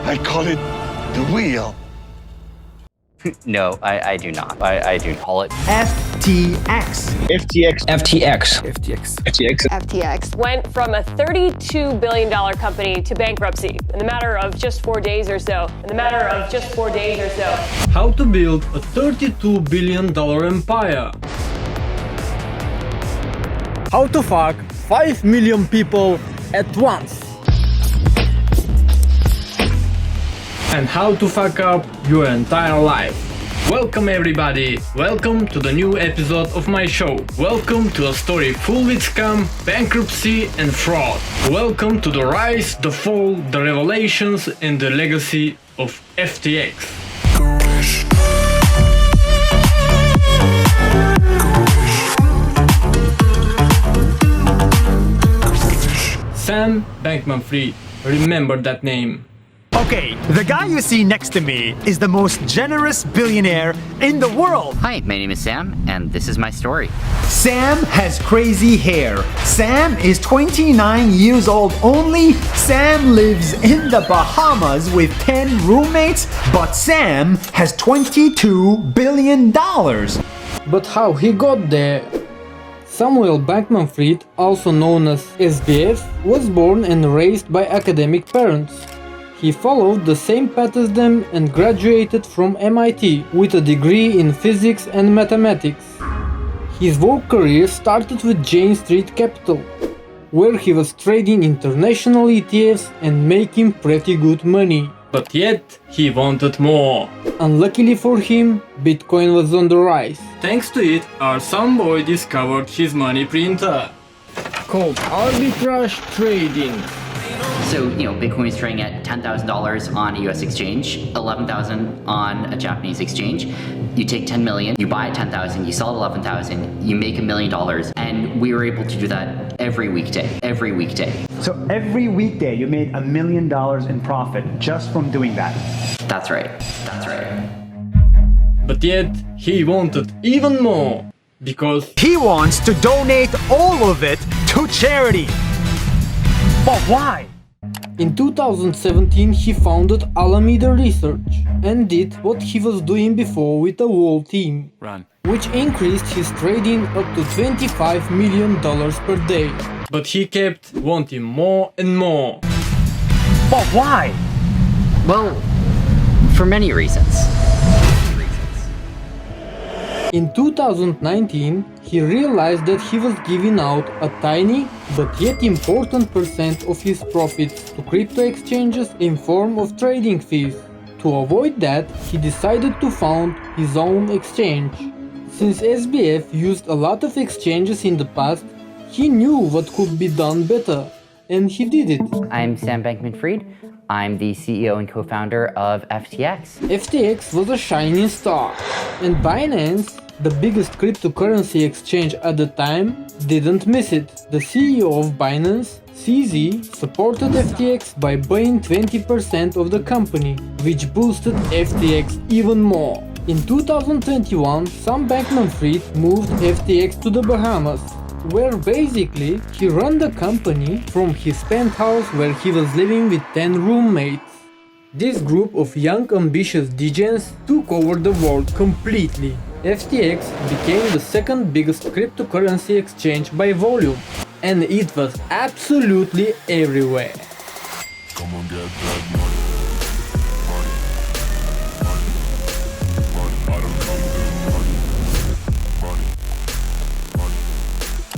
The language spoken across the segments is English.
I call it the wheel. No, I do not. I do call it FTX. FTX. FTX. FTX went from a $32 billion company to bankruptcy in the matter of just 4 days or so. How to build a $32 billion empire. How to fuck 5 million people at once. And how to fuck up your entire life. Welcome everybody, welcome to the new episode of my show. Welcome to a story full with scam, bankruptcy and fraud. Welcome to the rise, the fall, the revelations and the legacy of FTX. Sam Bankman-Fried, remember that name. Okay, the guy you see next to me is the most generous billionaire in the world. Hi, my name is Sam, and this is my story. Sam has crazy hair. Sam is 29 years old only. Sam lives in the Bahamas with 10 roommates, but Sam has $22 billion. But how he got there? Samuel Bankman-Fried, also known as SBF, was born and raised by academic parents. He followed the same path as them and graduated from MIT with a degree in physics and mathematics. His work career started with Jane Street Capital, where he was trading international ETFs and making pretty good money. But yet, he wanted more. Unluckily for him, Bitcoin was on the rise. Thanks to it, our son boy discovered his money printer, called arbitrage trading. So, Bitcoin is trading at $10,000 on a US exchange, $11,000 on a Japanese exchange. You take 10 million, you buy at 10,000, you sell at 11,000, you make $1 million, and we were able to do that every weekday. So every weekday you made $1 million in profit just from doing that. That's right. But yet, he wanted even more, because He wants to donate all of it to charity. But why? in 2017 he founded Alameda Research and did what he was doing before with a whole team, which increased his trading up to $25 million per day. But he kept wanting more and more. But why? Well, for many reasons. In 2019, he realized that he was giving out a tiny but yet important percent of his profits to crypto exchanges in form of trading fees. To avoid that, he decided to found his own exchange. Since SBF used a lot of exchanges in the past, he knew what could be done better, and he did it. I'm Sam Bankman-Fried. I'm the CEO and co-founder of FTX. FTX was a shining star, and Binance, the biggest cryptocurrency exchange at the time, didn't miss it. The CEO of Binance, CZ, supported FTX by buying 20% of the company, which boosted FTX even more. In 2021, Sam Bankman-Fried moved FTX to the Bahamas, where basically he ran the company from his penthouse where he was living with 10 roommates. This group of young ambitious degens took over the world completely. FTX became the second biggest cryptocurrency exchange by volume, and it was absolutely everywhere. Come on, get that money.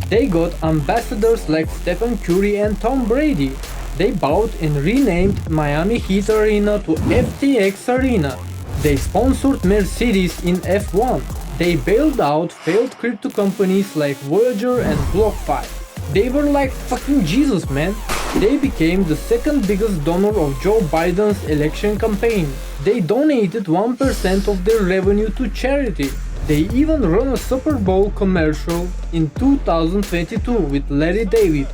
They got ambassadors like Stephen Curry and Tom Brady. They bought and renamed Miami Heat Arena to FTX Arena. They sponsored Mercedes in F1. They bailed out failed crypto companies like Voyager and BlockFi. They were like fucking Jesus, man. They became the second biggest donor of Joe Biden's election campaign. They donated 1% of their revenue to charity. They even ran a Super Bowl commercial in 2022 with Larry David.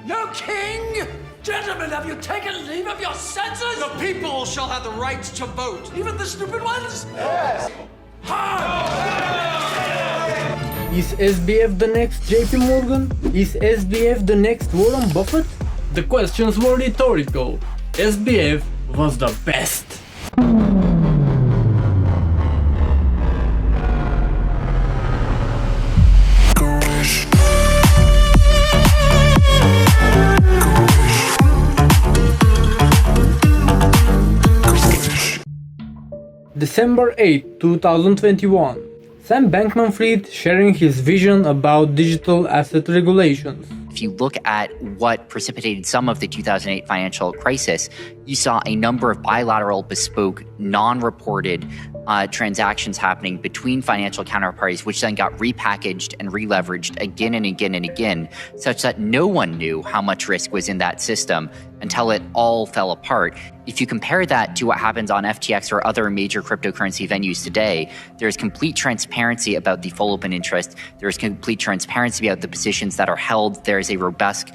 No king! Gentlemen, have you taken leave of your senses? The people shall have the right to vote, even the stupid ones? Yes! Is SBF the next JP Morgan? Is SBF the next Warren Buffett? The questions were rhetorical. SBF was the best. December 8, 2021. Sam Bankman-Fried sharing his vision about digital asset regulations. If you look at what precipitated some of the 2008 financial crisis, you saw a number of bilateral, bespoke, non-reported transactions happening between financial counterparties, which then got repackaged and re-leveraged again and again and again, such that no one knew how much risk was in that system until it all fell apart. If you compare that to what happens on FTX or other major cryptocurrency venues today, there's complete transparency about the full open interest. There's complete transparency about the positions that are held. There's a robust,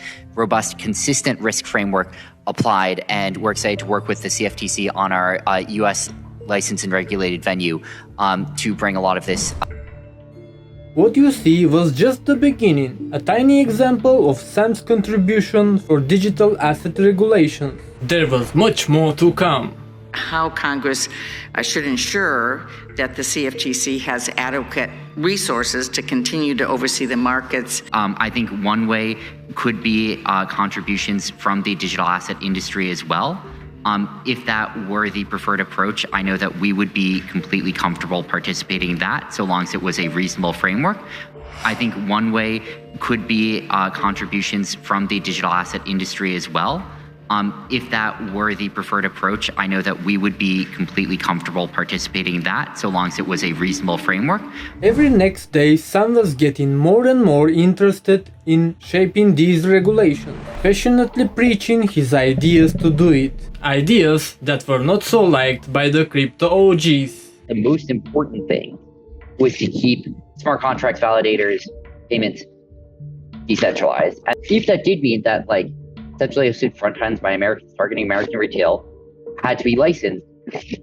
consistent risk framework applied, and we're excited to work with the CFTC on our US licensed and regulated venue to bring a lot of this. What you see was just the beginning, a tiny example of Sam's contribution for digital asset regulations. There was much more to come. How Congress should ensure that the CFTC has adequate resources to continue to oversee the markets. I think one way could be contributions from the digital asset industry as well. If that were the preferred approach, I know that we would be completely comfortable participating in that, so long as it was a reasonable framework. I think one way could be contributions from the digital asset industry as well. If that were the preferred approach, I know that we would be completely comfortable participating in that, so long as it was a reasonable framework. Every next day, Sam was getting more and more interested in shaping these regulations, passionately preaching his ideas to do it. Ideas that were not so liked by the crypto OGs. The most important thing was to keep smart contracts, validators, payments decentralized. And if that did mean that, like, essentially hosted front ends by Americans targeting American retail had to be licensed,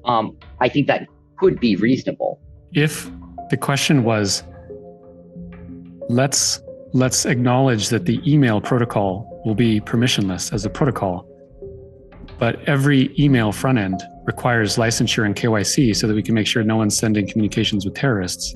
I think that could be reasonable. If the question was, let's acknowledge that the email protocol will be permissionless as a protocol, but every email front end requires licensure and KYC so that we can make sure no one's sending communications with terrorists.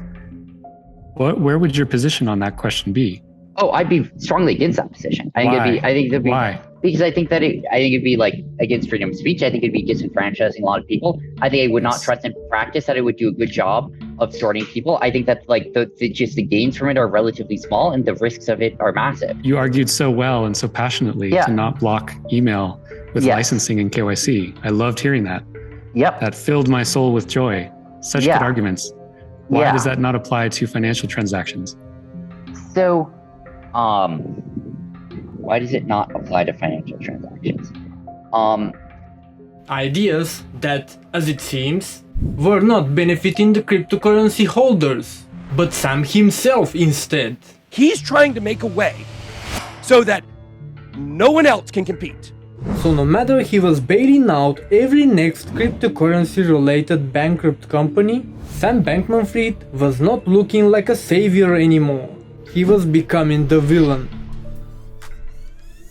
Where would your position on that question be? Oh, I'd be strongly against that position. Why? Because I think it'd be like against freedom of speech. I think it'd be disenfranchising a lot of people. I think I would not trust in practice that it would do a good job of sorting people. I think that like just the gains from it are relatively small and the risks of it are massive. You argued so well and so passionately to not block email with licensing and KYC. I loved hearing that. Yep. That filled my soul with joy. Such good arguments. Why does that not apply to financial transactions? So, why does it not apply to financial transactions? Ideas that, as it seems, were not benefiting the cryptocurrency holders, but Sam himself instead. He's trying to make a way so that no one else can compete. So no matter he was bailing out every next cryptocurrency-related bankrupt company, Sam Bankman-Fried was not looking like a savior anymore. He was becoming the villain.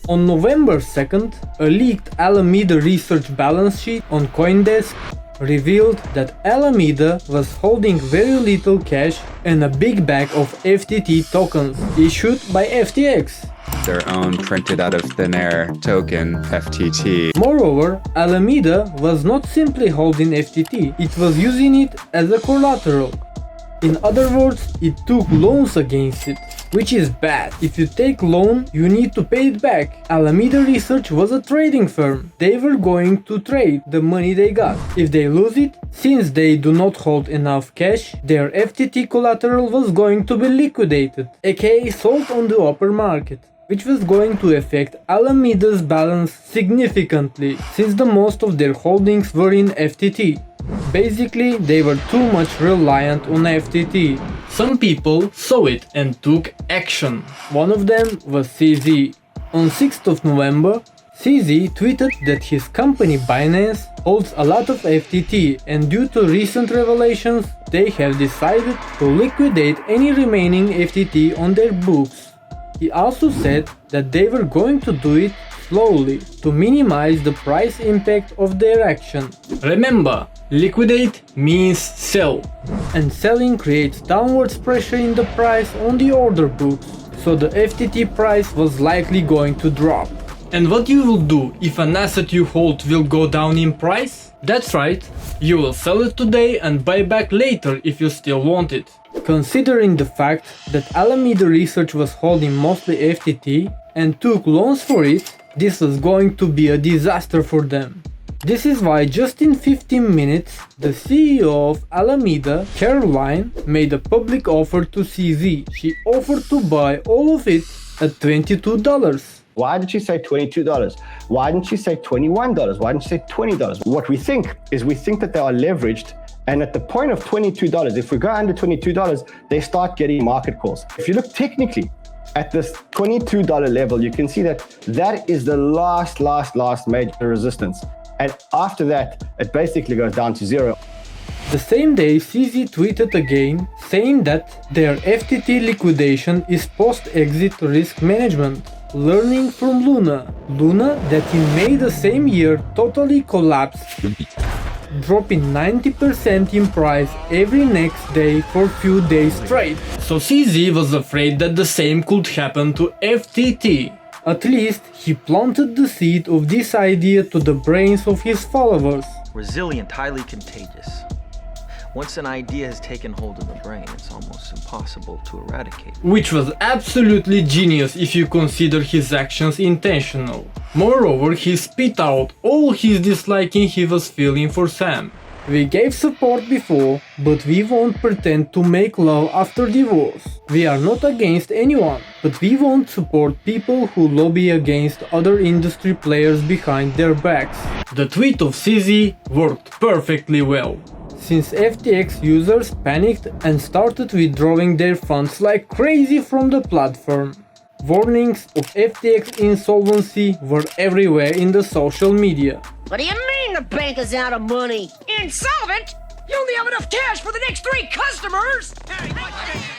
On November 2nd, a leaked Alameda research balance sheet on CoinDesk revealed that Alameda was holding very little cash and a big bag of FTT tokens issued by FTX. Their own printed out of thin air token, FTT. Moreover, Alameda was not simply holding FTT, it was using it as a collateral. In other words, it took loans against it, which is bad. If you take loan, you need to pay it back. Alameda Research was a trading firm. They were going to trade the money they got. If they lose it, since they do not hold enough cash, their FTT collateral was going to be liquidated, aka sold on the upper market, which was going to affect Alameda's balance significantly, since the most of their holdings were in FTT. Basically, they were too much reliant on FTT. Some people saw it and took action. One of them was CZ. On 6th of November, CZ tweeted that his company Binance holds a lot of FTT, and due to recent revelations, they have decided to liquidate any remaining FTT on their books. He also said that they were going to do it slowly to minimize the price impact of their action. Remember, liquidate means sell, and selling creates downwards pressure in the price on the order books, so the FTT price was likely going to drop. And what you will do if an asset you hold will go down in price? That's right, you will sell it today and buy back later if you still want it. Considering the fact that Alameda Research was holding mostly FTT and took loans for it, this was going to be a disaster for them. This is why just in 15 minutes, the CEO of Alameda, Caroline, made a public offer to CZ. She offered to buy all of it at $22. Why did she say $22? Why didn't she say $21? Why didn't she say $20? What we think that they are leveraged, and at the point of $22, if we go under $22, they start getting market calls. If you look technically at this $22 level, you can see that that is the last major resistance. And after that, it basically goes down to zero. The same day, CZ tweeted again, saying that their FTT liquidation is post-exit risk management, learning from Luna that in May the same year totally collapsed, dropping 90% in price every next day for few days straight. So CZ was afraid that the same could happen to FTT. At least he planted the seed of this idea to the brains of his followers. Resilient, highly contagious. Once an idea has taken hold of the brain, it's almost impossible to eradicate. Which was absolutely genius if you consider his actions intentional. Moreover, he spit out all his disliking he was feeling for Sam. We gave support before, but we won't pretend to make love after divorce. We are not against anyone, but we won't support people who lobby against other industry players behind their backs. The tweet of CZ worked perfectly well, since FTX users panicked and started withdrawing their funds like crazy from the platform. Warnings of FTX insolvency were everywhere in the social media. What do you mean the bank is out of money? Insolvent? You only have enough cash for the next 3 customers!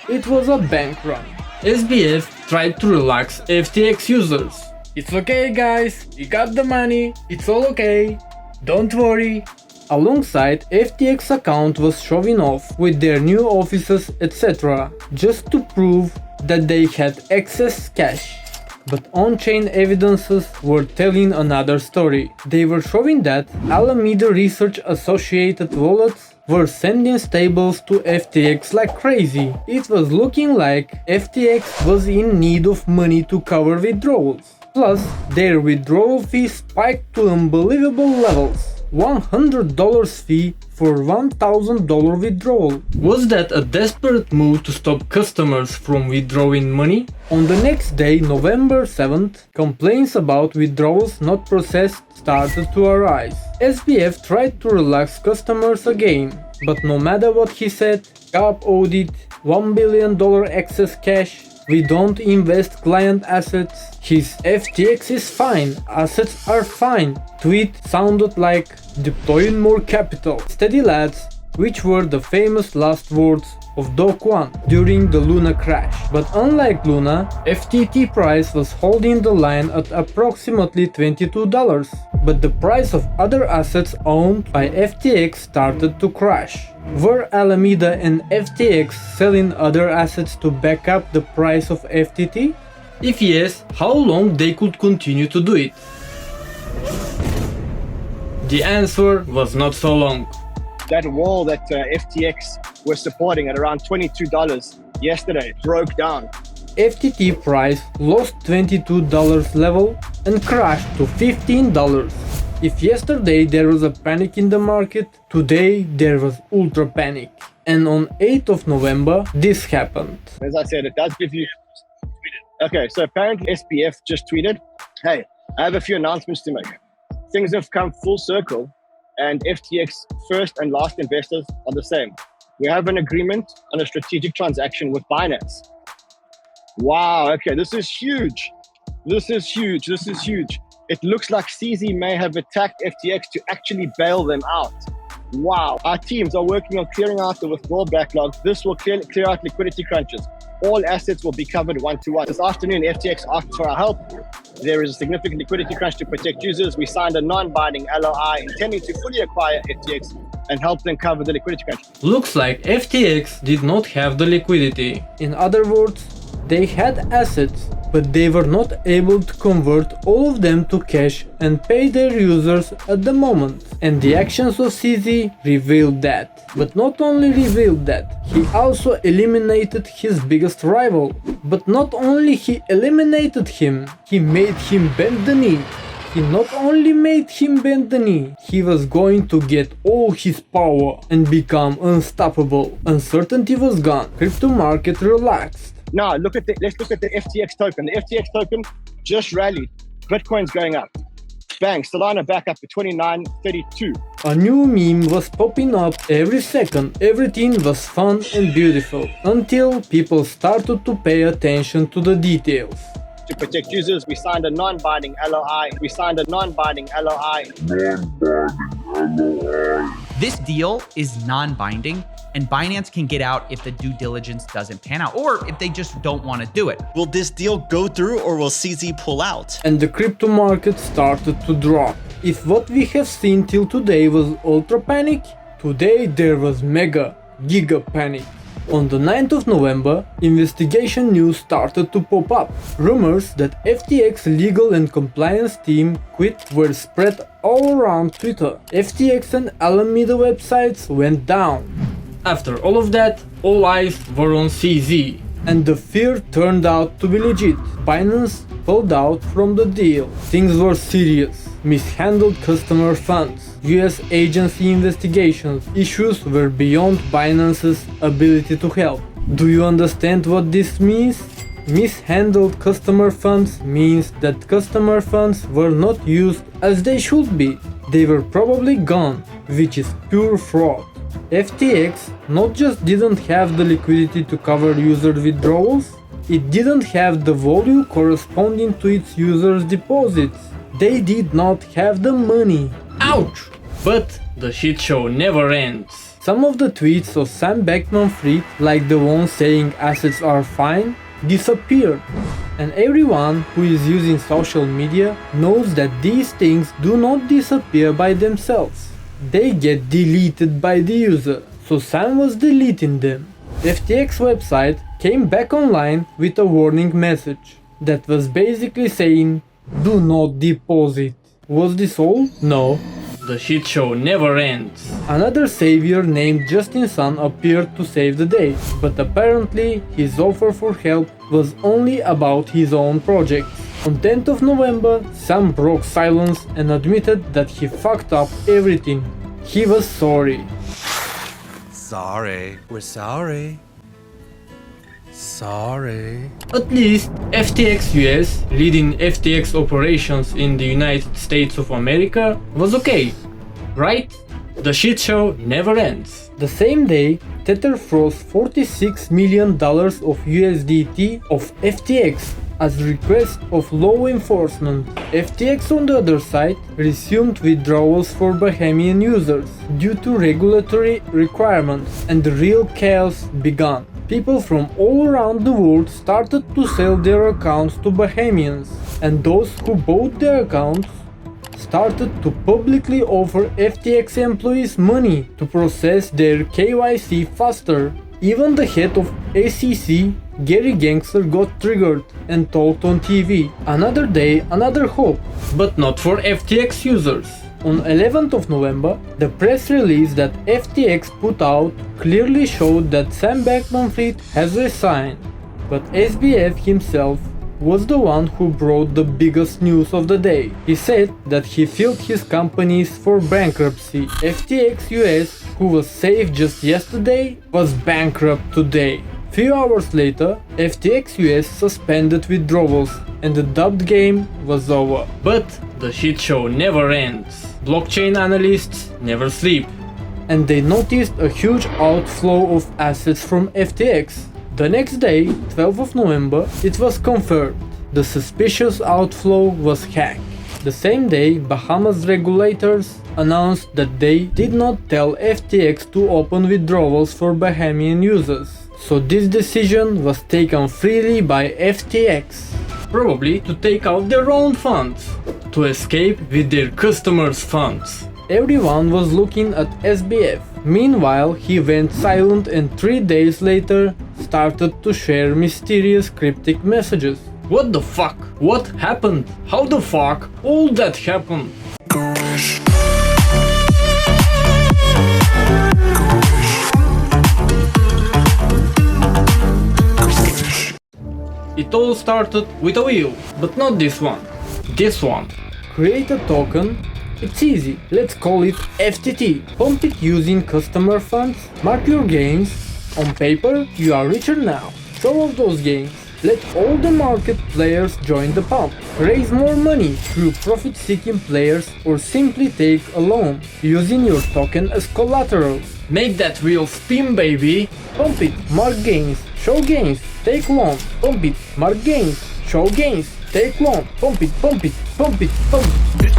It was a bank run. SBF tried to relax FTX users. It's okay guys, we got the money, it's all okay, don't worry. Alongside, FTX account was showing off with their new offices etc. just to prove that they had excess cash. But on-chain evidences were telling another story. They were showing that Alameda Research associated wallets were sending stables to FTX like crazy. It was looking like FTX was in need of money to cover withdrawals. Plus, their withdrawal fee spiked to unbelievable levels. $100 fee for $1,000 withdrawal. Was that a desperate move to stop customers from withdrawing money? On the next day, November 7th, complaints about withdrawals not processed started to arise. SBF tried to relax customers again, but no matter what he said, Cap audit, $1 billion excess cash, we don't invest client assets, his FTX is fine, assets are fine. Tweet sounded like deploying more capital. Steady lads, which were the famous last words of Doc 1 during the Luna crash. But unlike Luna, FTT price was holding the line at approximately $22, but the price of other assets owned by FTX started to crash. Were Alameda and FTX selling other assets to back up the price of FTT? If yes, how long they could continue to do it? The answer was not so long. That wall that FTX was supporting at around $22 yesterday broke down. FTT price lost $22 level and crashed to $15. If yesterday there was a panic in the market, today there was ultra panic. And on 8th of November, this happened. As I said, it does give you... Okay, so apparently SBF just tweeted, hey, I have a few announcements to make. Things have come full circle and FTX first and last investors are the same. We have an agreement on a strategic transaction with Binance. Wow, okay, this is huge. This is huge. It looks like CZ may have attacked FTX to actually bail them out. Wow, our teams are working on clearing out the withdrawal backlog. This will clear out liquidity crunches. all assets will be covered one-to-one. This afternoon, FTX asked for our help. There is a significant liquidity crunch to protect users. We signed a non-binding LOI intending to fully acquire FTX and help them cover the liquidity crunch. Looks like FTX did not have the liquidity. In other words, they had assets, but they were not able to convert all of them to cash and pay their users at the moment. And the actions of CZ revealed that. But not only revealed that, he also eliminated his biggest rival. But not only he eliminated him, he made him bend the knee. He not only made him bend the knee, he was going to get all his power and become unstoppable. Uncertainty was gone, crypto market relaxed. Now, let's look at the FTX token. The FTX token just rallied. Bitcoin's going up. Bang, Solana back up to 29.32. A new meme was popping up every second. Everything was fun and beautiful until people started to pay attention to the details. To protect users, we signed a non-binding LOI. This deal is non-binding, and Binance can get out if the due diligence doesn't pan out, or if they just don't want to do it. Will this deal go through, or will CZ pull out? And the crypto market started to drop. If what we have seen till today was ultra panic, today there was mega, giga panic. On the 9th of November, investigation news started to pop up. Rumors that FTX legal and compliance team quit were spread all around Twitter. FTX and Alameda websites went down. After all of that, all eyes were on CZ. And the fear turned out to be legit. Binance pulled out from the deal. Things were serious. Mishandled customer funds. US agency investigations. Issues were beyond Binance's ability to help. Do you understand what this means? Mishandled customer funds means that customer funds were not used as they should be. They were probably gone, which is pure fraud. FTX not just didn't have the liquidity to cover user withdrawals, it didn't have the volume corresponding to its users' deposits. They did not have the money. Ouch! But the shit show never ends. Some of the tweets of Sam Bankman-Fried, like the one saying assets are fine, disappeared. And everyone who is using social media knows that these things do not disappear by themselves. They get deleted by the user, so Sam was deleting them. FTX website came back online with a warning message that was basically saying, do not deposit. Was this all? No. The shit show never ends. Another savior named Justin Sun appeared to save the day, but apparently his offer for help was only about his own project. On 10th of November, Sam broke silence and admitted that he fucked up everything. He was sorry. Sorry. We're sorry. Sorry. At least FTX US, leading FTX operations in the United States of America, was okay, right? The shit show never ends. The same day, Tether froze $46 million of USDT of FTX as request of law enforcement. FTX on the other side resumed withdrawals for Bahamian users due to regulatory requirements, and the real chaos began. People from all around the world started to sell their accounts to Bahamians, and those who bought their accounts started to publicly offer FTX employees money to process their KYC faster. Even the head of SEC, Gary Gensler, got triggered and talked on TV. Another day, another hope, but not for FTX users. On 11th of November, the press release that FTX put out clearly showed that Sam Bankman-Fried has resigned, but SBF himself was the one who brought the biggest news of the day. He said that he filed his companies for bankruptcy. FTX US, who was safe just yesterday, was bankrupt today. Few hours later, FTX US suspended withdrawals and the dubbed game was over. But the shit show never ends. Blockchain analysts never sleep. And they noticed a huge outflow of assets from FTX. The next day, 12th of November, it was confirmed. The suspicious outflow was hacked. The same day, Bahamas regulators announced that they did not tell FTX to open withdrawals for Bahamian users. So this decision was taken freely by FTX, probably to take out their own funds, to escape with their customers' funds. Everyone was looking at SBF. Meanwhile, he went silent and 3 days later started to share mysterious cryptic messages. What the fuck? What happened? How the fuck? All that happened? It all started with a wheel, but not this one. This one. Create a token. It's easy. Let's call it FTT. Pump it using customer funds. Mark your gains. On paper, you are richer now. Show off those gains. Let all the market players join the pump. Raise more money through profit-seeking players or simply take a loan, using your token as collateral. Make that wheel spin, baby! Pump it, mark gains, show gains, take loan, pump it, mark gains, show gains, take loan, pump it, pump it, pump it, pump it.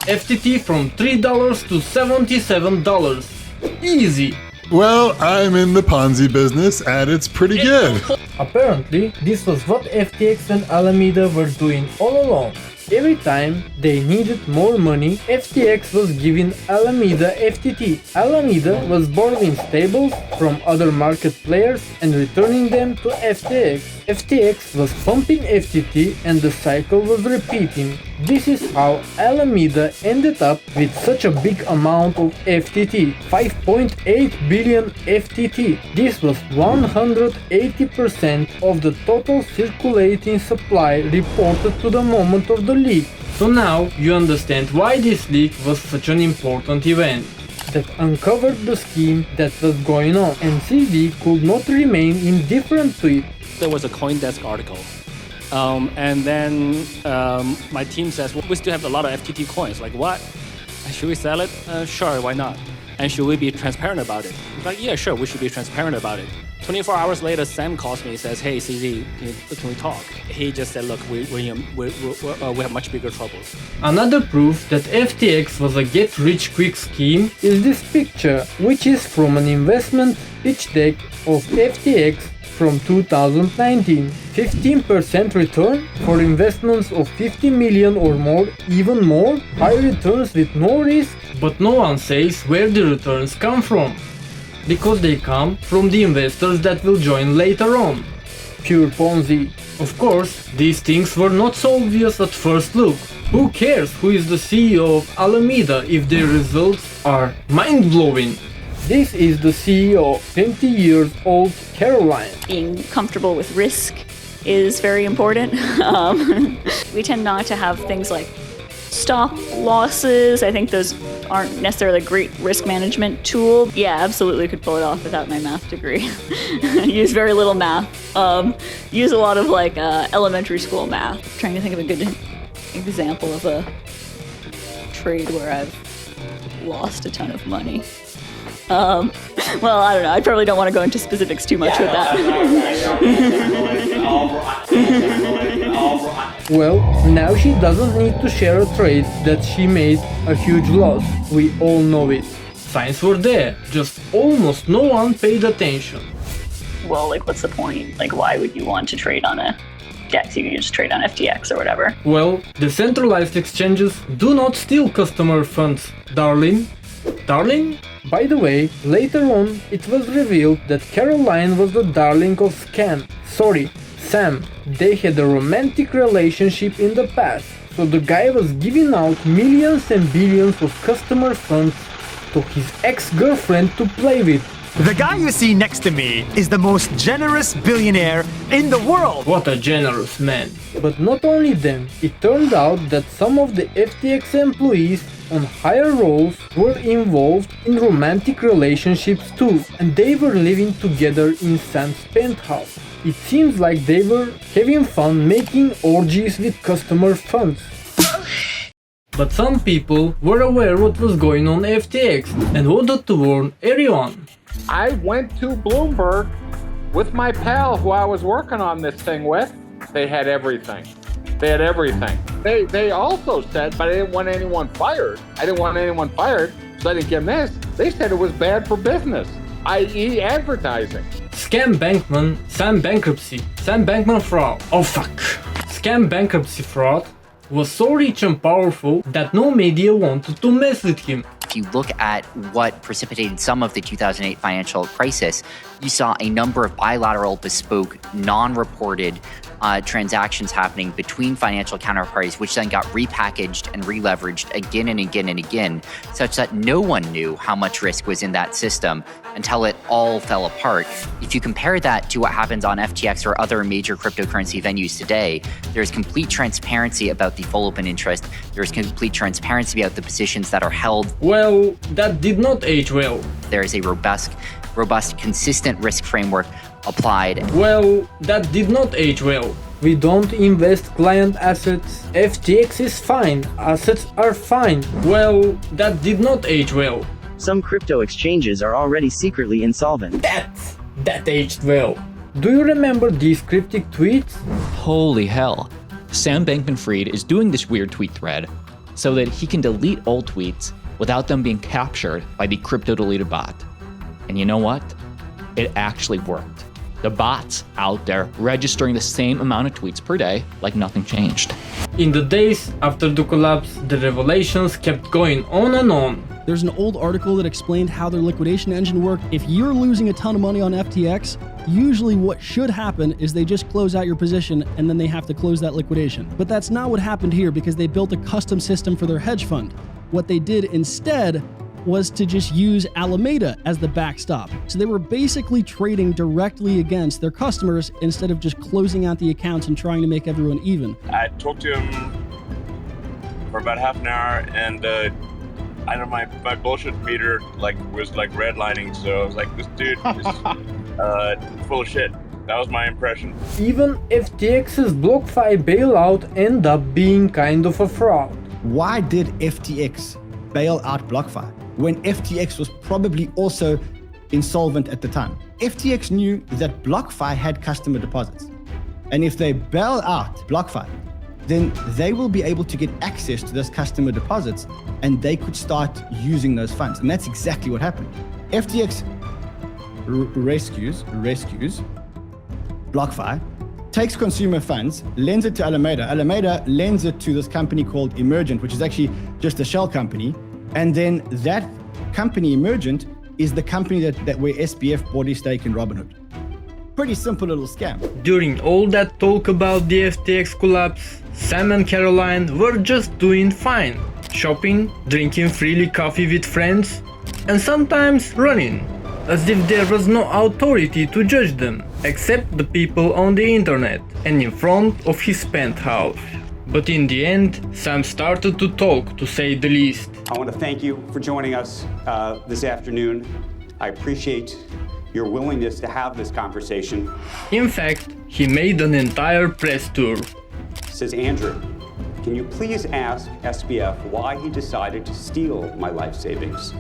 FTT from $3 to $77. Easy. Well, I'm in the Ponzi business and it's pretty good. Apparently, this was what FTX and Alameda were doing all along. Every time they needed more money, FTX was giving Alameda FTT. Alameda was borrowing stables from other market players and returning them to FTX. FTX was pumping FTT and the cycle was repeating. This is how Alameda ended up with such a big amount of FTT, 5.8 billion FTT. This was 180% of the total circulating supply reported to the moment of the leak. So now you understand why this leak was such an important event that uncovered the scheme that was going on, and CZ could not remain indifferent to it. There was a CoinDesk article. And then my team says, well, we still have a lot of FTT coins. Like, what? Should we sell it? Sure, why not? And should we be transparent about it? It's like, yeah, sure, we should be transparent about it. 24 hours later, Sam calls me and says, hey, CZ, can we talk? He just said, look, we have much bigger troubles. Another proof that FTX was a get-rich-quick scheme is this picture, which is from an investment pitch deck of FTX from 2019. 15% return for investments of 50 million or more, even more, high returns with no risk, but no one says where the returns come from. Because they come from the investors that will join later on. Pure Ponzi. Of course, these things were not so obvious at first look. Who cares who is the CEO of Alameda if their results are mind-blowing? This is the CEO, 20 years old Caroline. Being comfortable with risk is very important. We tend not to have things like stop losses. I think those aren't necessarily a great risk management tool. Yeah, absolutely could pull it off without my math degree. Use very little math. Use a lot of like elementary school math. I'm trying to think of a good example of a trade where I've lost a ton of money. Well, I don't know. I probably don't want to go into specifics too much with that. Well, now she doesn't need to share a trade that she made a huge loss. We all know it. Signs were there, just almost no one paid attention. Well, like, what's the point? Like, why would you want to trade on a DEX? You can just trade on FTX or whatever. Well, decentralized exchanges do not steal customer funds, darling. Darling? By the way, later on, it was revealed that Caroline was the darling of Sam. They had a romantic relationship in the past, so the guy was giving out millions and billions of customer funds to his ex-girlfriend to play with. The guy you see next to me is the most generous billionaire in the world! What a generous man. But not only them, it turned out that some of the FTX employees on higher roles were involved in romantic relationships too, and they were living together in Sam's penthouse. It seems like they were having fun making orgies with customer funds. But some people were aware what was going on FTX and wanted to warn everyone. I went to Bloomberg with my pal who I was working on this thing with. They had everything. They had everything. They also said, but I didn't want anyone fired. I didn't want anyone fired, so I didn't give them this. They said it was bad for business, i.e. advertising. Scam Bankman, Sam Bankruptcy, Sam Bankman fraud. Oh fuck. Scam Bankruptcy fraud was so rich and powerful that no media wanted to mess with him. If you look at what precipitated some of the 2008 financial crisis, you saw a number of bilateral, bespoke, non-reported transactions happening between financial counterparties, which then got repackaged and re-leveraged again and again and again, such that no one knew how much risk was in that system until it all fell apart. If you compare that to what happens on FTX or other major cryptocurrency venues today, there's complete transparency about the full open interest. There's complete transparency about the positions that are held. Well, that did not age well. There is a robust, consistent risk framework applied. Well, that did not age well. We don't invest client assets. FTX is fine. Assets are fine. Well, that did not age well. Some crypto exchanges are already secretly insolvent. That aged well. Do you remember these cryptic tweets? Holy hell. Sam Bankman-Fried is doing this weird tweet thread so that he can delete old tweets without them being captured by the crypto deleted bot. And you know what? It actually worked. The bot's out there registering the same amount of tweets per day like nothing changed. In the days after the collapse, the revelations kept going on and on. There's an old article that explained how their liquidation engine worked. If you're losing a ton of money on FTX, usually what should happen is they just close out your position and then they have to close that liquidation. But that's not what happened here because they built a custom system for their hedge fund. What they did instead was to just use Alameda as the backstop. So they were basically trading directly against their customers instead of just closing out the accounts and trying to make everyone even. I talked to him for about half an hour, and I know my bullshit meter was redlining, so I was like, this dude is full of shit. That was my impression. Even FTX's BlockFi bailout ended up being kind of a fraud. Why did FTX bail out BlockFi when FTX was probably also insolvent at the time? FTX knew that BlockFi had customer deposits. And if they bail out BlockFi, then they will be able to get access to those customer deposits and they could start using those funds. And that's exactly what happened. FTX rescues BlockFi, takes consumer funds, lends it to Alameda. Alameda lends it to this company called Emergent, which is actually just a shell company. And then that company, Emergent, is the company that where SBF bought his stake in Robinhood. Pretty simple little scam. During all that talk about the FTX collapse, Sam and Caroline were just doing fine. Shopping, drinking freely coffee with friends, and sometimes running. As if there was no authority to judge them, except the people on the internet and in front of his penthouse. But in the end, Sam started to talk, to say the least. I want to thank you for joining us this afternoon. I appreciate your willingness to have this conversation. In fact, he made an entire press tour. Says Andrew, can you please ask SBF why he decided to steal my life savings?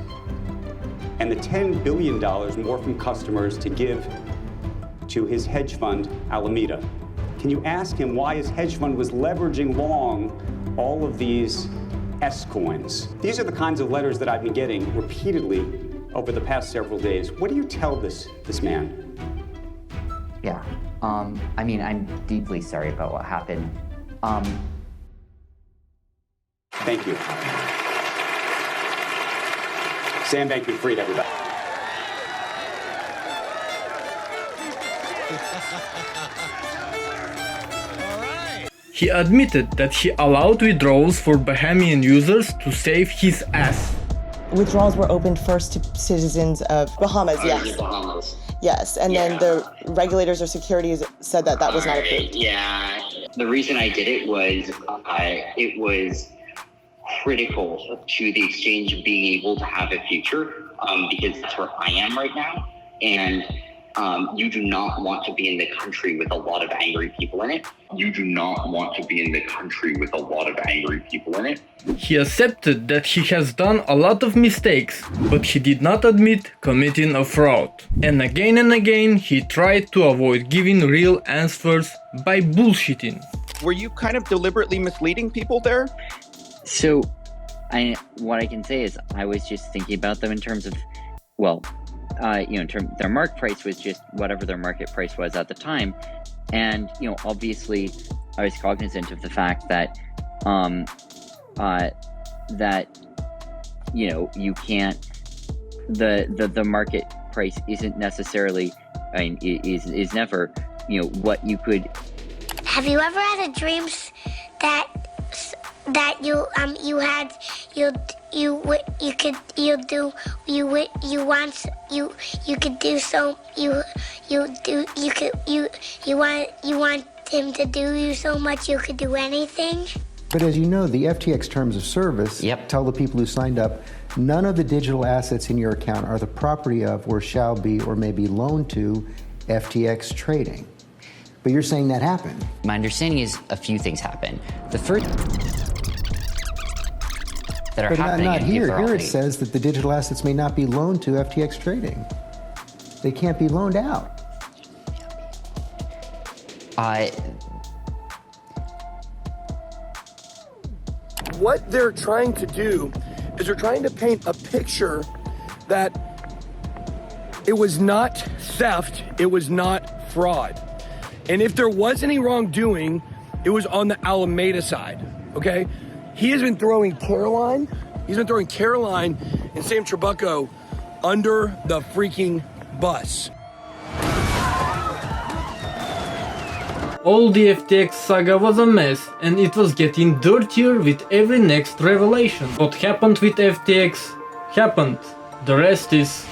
And the $10 billion more from customers to give to his hedge fund, Alameda. Can you ask him why his hedge fund was leveraging long all of these S-coins? These are the kinds of letters that I've been getting repeatedly over the past several days. What do you tell this man? Yeah, I mean, I'm deeply sorry about what happened. Thank you. Sam Bankman-Fried, everybody. He admitted that he allowed withdrawals for Bahamian users to save his ass. Withdrawals were opened first to citizens of Bahamas, yes. Bahamas. Yes, and then the regulators or securities said that that was not approved. Yeah, the reason I did it was critical to the exchange being able to have a future, because that's where I am right now. And you do not want to be in the country with a lot of angry people in it. You do not want to be in the country with a lot of angry people in it. He accepted that he has done a lot of mistakes, but he did not admit committing a fraud. And again, he tried to avoid giving real answers by bullshitting. were you kind of deliberately misleading people there? So, what I can say is I was just thinking about them in terms of, well, their market price was just whatever their market price was at the time, and obviously, I was cognizant of the fact that, you can't, the market price isn't necessarily, is never, what you could. Have you ever had a dream that you want him to do you so much you could do anything? But as you know, the FTX terms of service tell the people who signed up, none of the digital assets in your account are the property of or shall be or may be loaned to FTX trading. But you're saying that happened. My understanding is a few things happen. The first that are but happening not here. Here already. it says that the digital assets may not be loaned to FTX trading. They can't be loaned out. What they're trying to do is they're trying to paint a picture that it was not theft, it was not fraud. And if there was any wrongdoing, it was on the Alameda side, okay? He has been throwing Caroline and Sam Trabucco under the freaking bus. All the FTX saga was a mess, and it was getting dirtier with every next revelation. What happened with FTX happened. The rest is...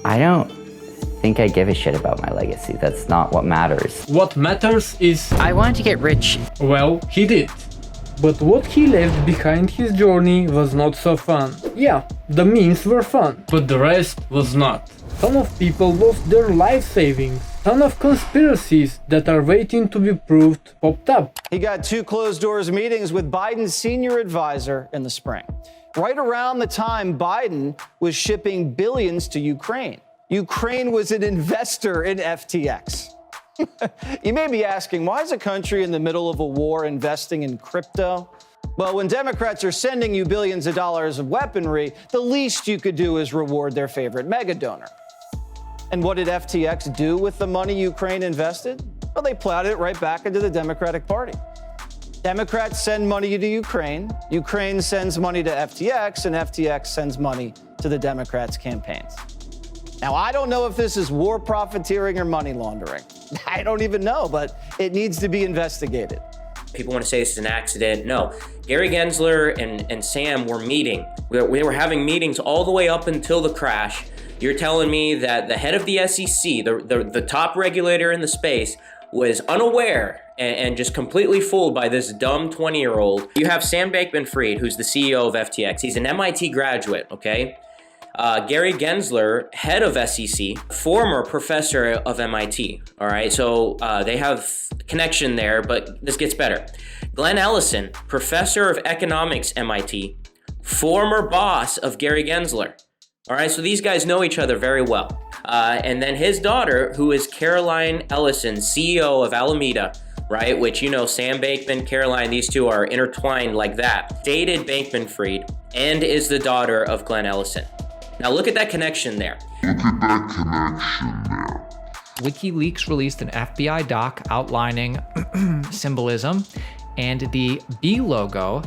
I don't think I give a shit about my legacy. That's not what matters. What matters is... I wanted to get rich. Well, he did. But what he left behind his journey was not so fun. Yeah, the memes were fun, but the rest was not. Ton of people lost their life savings. Ton of conspiracies that are waiting to be proved popped up. He got 2 closed-doors meetings with Biden's senior advisor in the spring, right around the time Biden was shipping billions to Ukraine. Ukraine was an investor in FTX. You may be asking, why is a country in the middle of a war investing in crypto? Well, when Democrats are sending you billions of dollars of weaponry, the least you could do is reward their favorite mega donor. And what did FTX do with the money Ukraine invested? Well, they plowed it right back into the Democratic Party. Democrats send money to Ukraine, Ukraine sends money to FTX, and FTX sends money to the Democrats' campaigns. Now, I don't know if this is war profiteering or money laundering. I don't even know, but it needs to be investigated. People want to say this is an accident. No, Gary Gensler and Sam were meeting. We were having meetings all the way up until the crash. You're telling me that the head of the SEC, the top regulator in the space, was unaware and just completely fooled by this dumb 20-year-old. You have Sam Bankman-Fried, who's the CEO of FTX. He's an MIT graduate, okay? Gary Gensler, head of SEC, former professor of MIT, all right? So they have connection there, but this gets better. Glenn Ellison, professor of economics, MIT, former boss of Gary Gensler, all right? So these guys know each other very well. And then his daughter, who is Caroline Ellison, CEO of Alameda, right? Which, you know, Sam Bankman, Caroline, these two are intertwined like that. Dated Bankman-Fried and is the daughter of Glenn Ellison. Now look at that connection there. WikiLeaks released an FBI doc outlining symbolism, and the B logo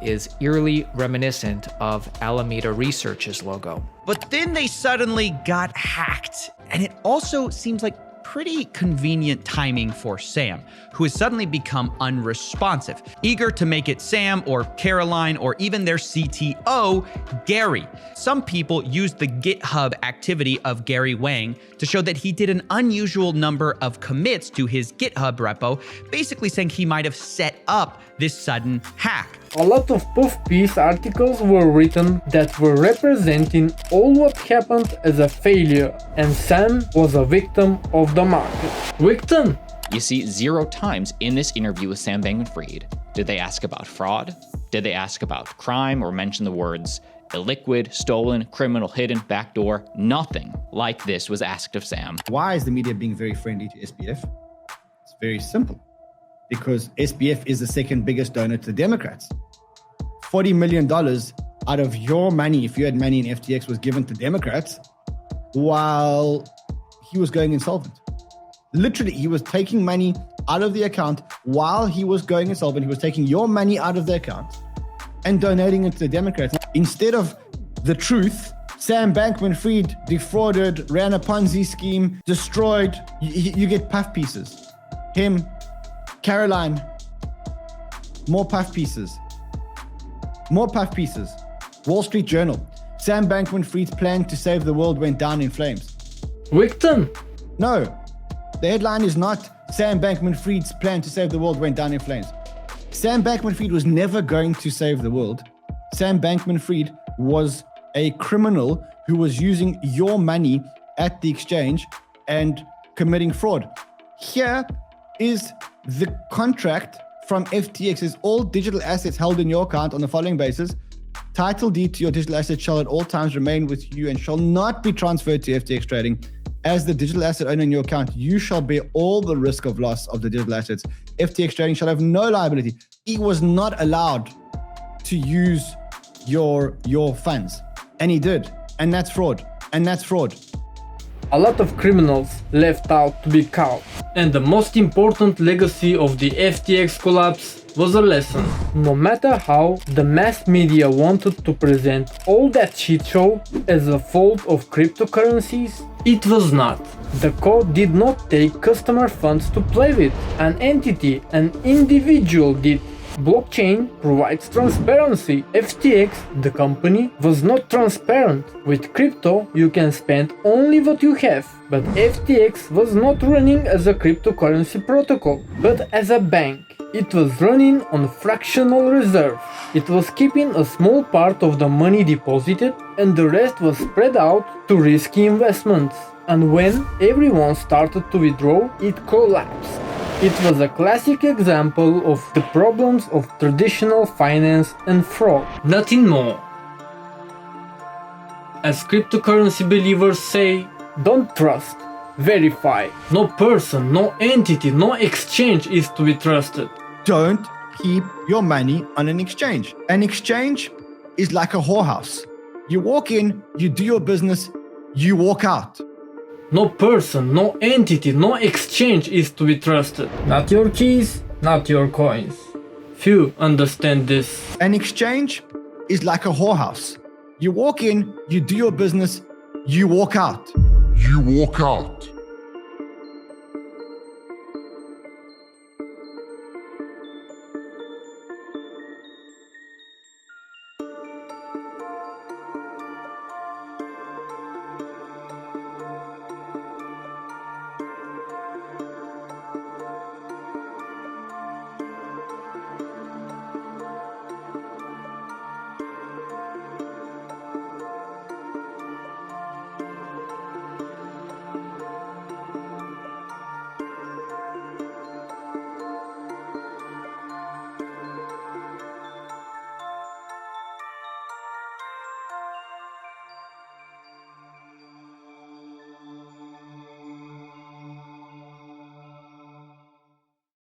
is eerily reminiscent of Alameda Research's logo. But then they suddenly got hacked, and it also seems like pretty convenient timing for Sam, who has suddenly become unresponsive, eager to make it Sam or Caroline or even their CTO, Gary. Some people used the GitHub activity of Gary Wang to show that he did an unusual number of commits to his GitHub repo, basically saying he might have set up this sudden hack. A lot of puff piece articles were written that were representing all what happened as a failure, and Sam was a victim of the market. Victim? You see, 0 times in this interview with Sam Bankman-Fried did they ask about fraud, did they ask about crime, or mention the words Illiquid, stolen, criminal, hidden, backdoor, nothing like this was asked of Sam. Why is the media being very friendly to SBF? It's very simple. Because SBF is the second biggest donor to the Democrats. $40 million out of your money, if you had money in FTX, was given to Democrats while he was going insolvent. Literally, he was taking money out of the account while he was going insolvent. He was taking your money out of the account and donating it to the Democrats. Instead of the truth, Sam Bankman-Fried defrauded, ran a Ponzi scheme, destroyed. You get puff pieces. Him, Caroline, more puff pieces. More puff pieces. Wall Street Journal. Sam Bankman-Fried's plan to save the world went down in flames. Victim? No. The headline is not Sam Bankman-Fried's plan to save the world went down in flames. Sam Bankman-Fried was never going to save the world. Sam Bankman-Fried was a criminal who was using your money at the exchange and committing fraud. Here is the contract from FTX. Is all digital assets held in your account on the following basis. Title deed to your digital assets shall at all times remain with you and shall not be transferred to FTX trading. As the digital asset owner in your account, you shall bear all the risk of loss of the digital assets. FTX trading shall have no liability. He was not allowed to use your funds. And he did. And that's fraud. And that's fraud. A lot of criminals left out to be caught. And the most important legacy of the FTX collapse was a lesson. No matter how the mass media wanted to present all that shit show as a fault of cryptocurrencies, it was not. The code did not take customer funds to play with. An entity, an individual did. Blockchain provides transparency. FTX, the company, was not transparent. With crypto, you can spend only what you have. But FTX was not running as a cryptocurrency protocol, but as a bank. It was running on fractional reserve. It was keeping a small part of the money deposited and the rest was spread out to risky investments. And when everyone started to withdraw, it collapsed. It was a classic example of the problems of traditional finance and fraud. Nothing more. As cryptocurrency believers say, don't trust, verify. No person, no entity, no exchange is to be trusted. Don't keep your money on an exchange. An exchange is like a whorehouse. You walk in, you do your business, you walk out. No person, no entity, no exchange is to be trusted. Not your keys, not your coins. Few understand this. An exchange is like a whorehouse. You walk in, you do your business, you walk out. You walk out.